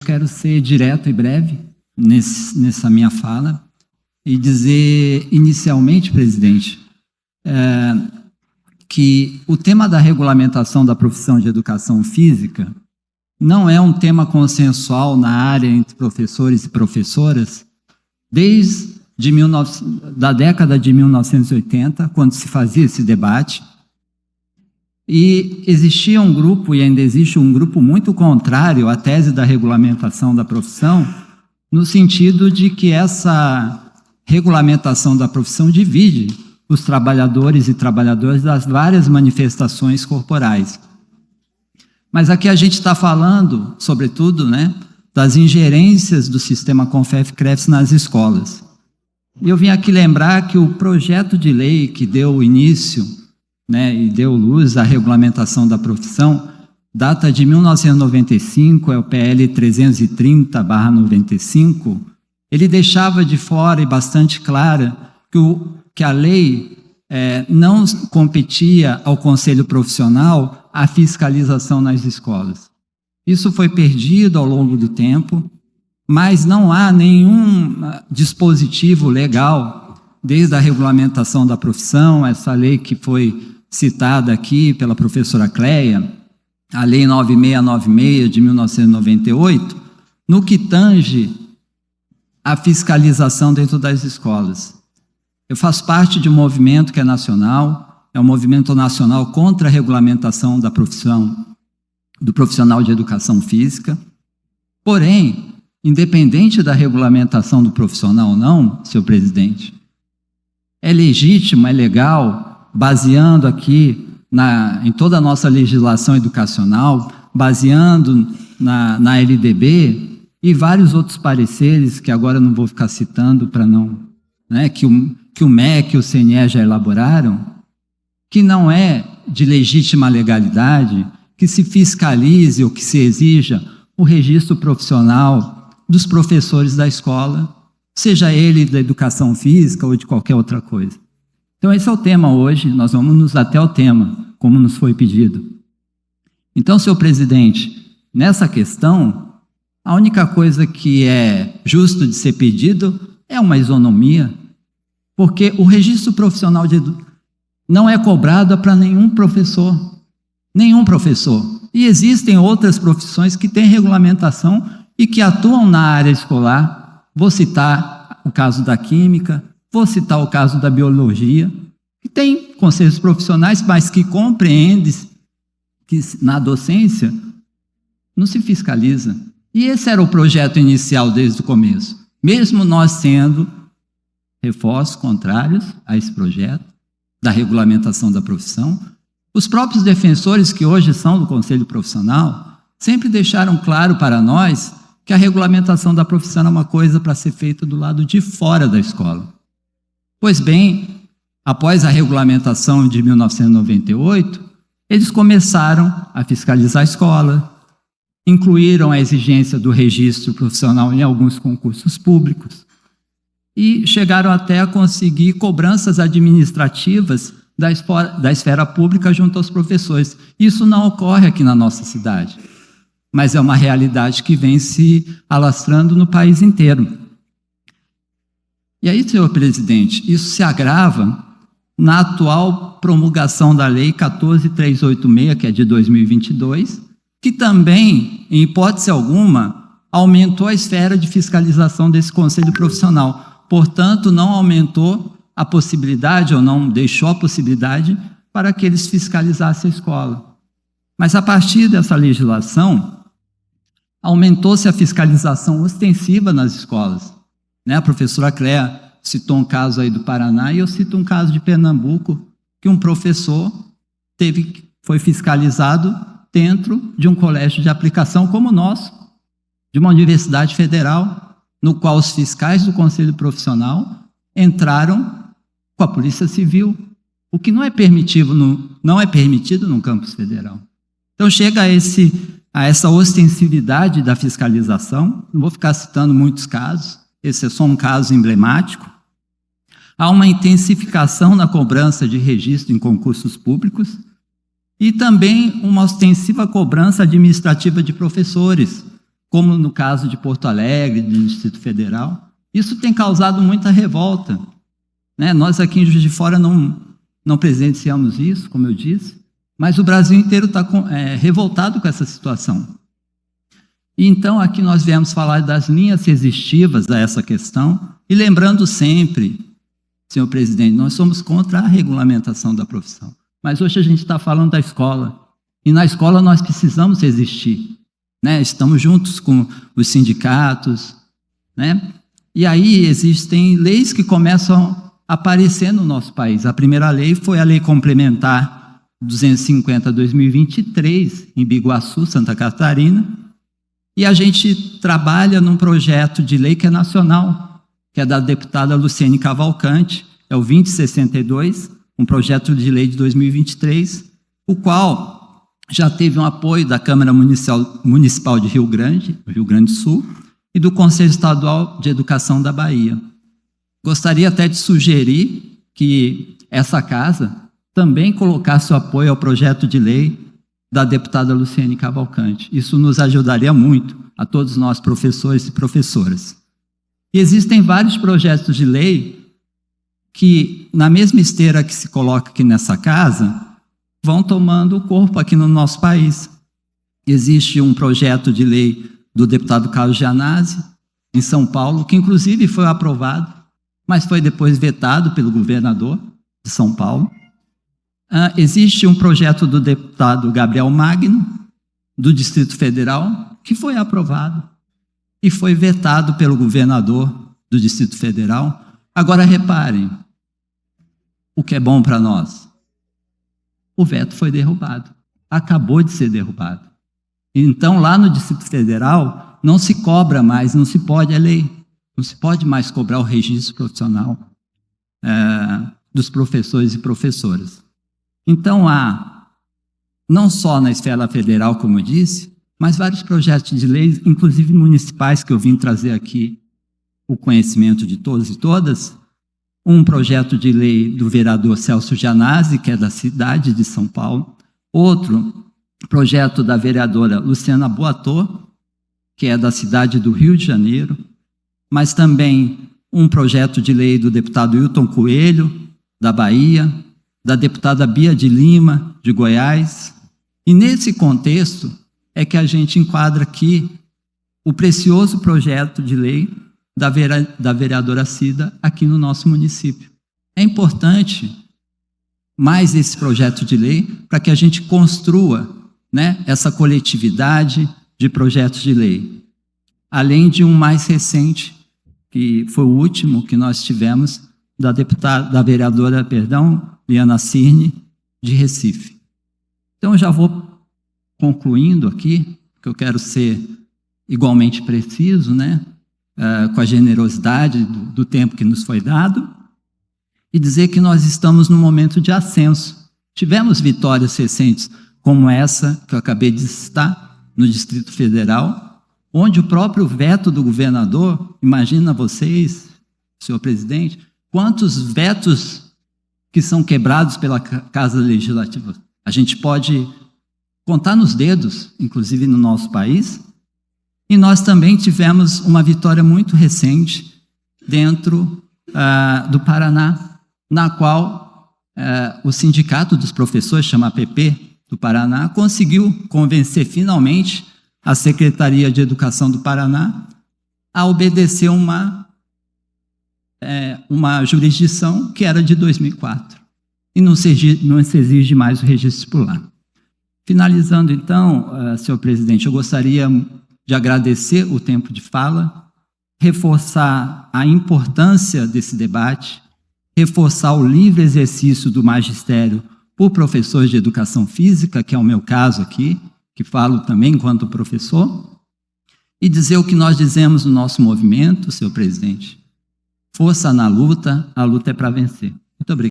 quero ser direto e breve nessa minha fala e dizer, inicialmente, presidente, que o tema da regulamentação da profissão de educação física não é um tema consensual na área entre professores e professoras desde da década de 1980, quando se fazia esse debate, e existia um grupo, e ainda existe um grupo muito contrário à tese da regulamentação da profissão, no sentido de que essa regulamentação da profissão divide os trabalhadores e trabalhadoras das várias manifestações corporais. Mas aqui a gente está falando, sobretudo, das ingerências do sistema CONFEF-CREFS nas escolas. E eu vim aqui lembrar que o projeto de lei que deu início, e deu luz à regulamentação da profissão, data de 1995, é o PL 330/95, ele deixava de fora e bastante clara que a lei não competia ao Conselho Profissional a fiscalização nas escolas. Isso foi perdido ao longo do tempo, mas não há nenhum dispositivo legal, desde a regulamentação da profissão, essa lei que foi citada aqui pela professora Cleia, a Lei 9696 de 1998, no que tange a fiscalização dentro das escolas. Eu faço parte de um movimento que é nacional, é um movimento nacional contra a regulamentação da profissão, do profissional de educação física. Porém, independente da regulamentação do profissional ou não, senhor presidente, é legítimo, é legal, baseando aqui em toda a nossa legislação educacional, baseando na LDB e vários outros pareceres que agora eu não vou ficar citando para não, que o MEC e o CNE já elaboraram, que não é de legítima legalidade que se fiscalize ou que se exija o registro profissional dos professores da escola, seja ele da educação física ou de qualquer outra coisa. Então esse é o tema hoje, nós vamos nos até ao tema, como nos foi pedido. Então, senhor presidente, nessa questão, a única coisa que é justo de ser pedido é uma isonomia, porque o registro profissional não é cobrado para nenhum professor. E existem outras profissões que têm regulamentação e que atuam na área escolar. Vou citar o caso da química, vou citar o caso da biologia, que tem conselhos profissionais, mas que compreendem que na docência não se fiscaliza. E esse era o projeto inicial desde o começo. Mesmo nós sendo reforços contrários a esse projeto da regulamentação da profissão, os próprios defensores que hoje são do Conselho Profissional sempre deixaram claro para nós que a regulamentação da profissão é uma coisa para ser feita do lado de fora da escola. Pois bem, após a regulamentação de 1998, eles começaram a fiscalizar a escola, incluíram a exigência do registro profissional em alguns concursos públicos e chegaram até a conseguir cobranças administrativas da esfera pública junto aos professores. Isso não ocorre aqui na nossa cidade, mas é uma realidade que vem se alastrando no país inteiro. E aí, senhor presidente, isso se agrava na atual promulgação da Lei 14.386, que é de 2022, que também, em hipótese alguma, aumentou a esfera de fiscalização desse conselho profissional. Portanto, não aumentou a possibilidade, ou não deixou a possibilidade, para que eles fiscalizassem a escola. Mas, a partir dessa legislação, aumentou-se a fiscalização ostensiva nas escolas. A professora Cléa citou um caso aí do Paraná, e eu cito um caso de Pernambuco, que um professor foi fiscalizado dentro de um colégio de aplicação como o nosso, de uma universidade federal, no qual os fiscais do Conselho Profissional entraram com a Polícia Civil, o que não é permitido no campus federal. Então chega a essa ostensividade da fiscalização. Não vou ficar citando muitos casos, esse é só um caso emblemático. Há uma intensificação na cobrança de registro em concursos públicos e também uma ostensiva cobrança administrativa de professores, como no caso de Porto Alegre, do Distrito Federal. Isso tem causado muita revolta, né? Nós aqui em Juiz de Fora não presenciamos isso, como eu disse, mas o Brasil inteiro está revoltado com essa situação. E então aqui nós viemos falar das linhas resistivas a essa questão, e lembrando sempre, senhor presidente, nós somos contra a regulamentação da profissão, mas hoje a gente está falando da escola, e na escola nós precisamos resistir, né? Estamos juntos com os sindicatos, né? E aí existem leis que começam a aparecer no nosso país. A primeira lei foi a Lei Complementar 250/2023, em Biguaçu, Santa Catarina, e a gente trabalha num projeto de lei que é nacional, que é da deputada Luciene Cavalcante, é o 2062, um projeto de lei de 2023, o qual já teve um apoio da Câmara Municipal de Rio Grande do Sul, e do Conselho Estadual de Educação da Bahia. Gostaria até de sugerir que essa casa também colocasse o apoio ao projeto de lei da deputada Luciene Cavalcante. Isso nos ajudaria muito, a todos nós, professores e professoras. E existem vários projetos de lei que, na mesma esteira que se coloca aqui nessa casa, vão tomando corpo aqui no nosso país. Existe um projeto de lei do deputado Carlos Gianazzi, em São Paulo, que inclusive foi aprovado, mas foi depois vetado pelo governador de São Paulo. Existe um projeto do deputado Gabriel Magno, do Distrito Federal, que foi aprovado e foi vetado pelo governador do Distrito Federal. Agora, reparem, o que é bom para nós? O veto foi derrubado, acabou de ser derrubado. Então, lá no Distrito Federal, não se cobra mais, não se pode, é lei, não se pode mais cobrar o registro profissional dos professores e professoras. Então, há, não só na esfera federal, como eu disse, mas vários projetos de lei, inclusive municipais, que eu vim trazer aqui o conhecimento de todos e todas. Um projeto de lei do vereador Celso Gianazzi, que é da cidade de São Paulo. Outro projeto da vereadora Luciana Boatô, que é da cidade do Rio de Janeiro, mas também um projeto de lei do deputado Hilton Coelho, da Bahia, da deputada Bia de Lima, de Goiás. E nesse contexto é que a gente enquadra aqui o precioso projeto de lei da vereadora Cida aqui no nosso município. É importante mais esse projeto de lei para que a gente construa, né, essa coletividade de projetos de lei. Além de um mais recente, que foi o último que nós tivemos, da vereadora, Liana Cirne, de Recife. Então, eu já vou concluindo aqui, porque eu quero ser igualmente preciso, né, com a generosidade do tempo que nos foi dado, e dizer que nós estamos num momento de ascenso. Tivemos vitórias recentes, como essa que eu acabei de citar, no Distrito Federal, onde o próprio veto do governador, imagina vocês, senhor presidente, quantos vetos que são quebrados pela Casa Legislativa. A gente pode contar nos dedos, inclusive no nosso país, e nós também tivemos uma vitória muito recente dentro do Paraná, na qual o Sindicato dos Professores, chama APP, do Paraná, conseguiu convencer finalmente a Secretaria de Educação do Paraná a obedecer uma jurisdição que era de 2004 e não se exige mais o registro escolar. Finalizando, então, senhor presidente, eu gostaria de agradecer o tempo de fala, reforçar a importância desse debate, reforçar o livre exercício do magistério por professores de educação física, que é o meu caso aqui, que falo também enquanto professor, e dizer o que nós dizemos no nosso movimento, senhor presidente. Força na luta, a luta é para vencer. Muito obrigado.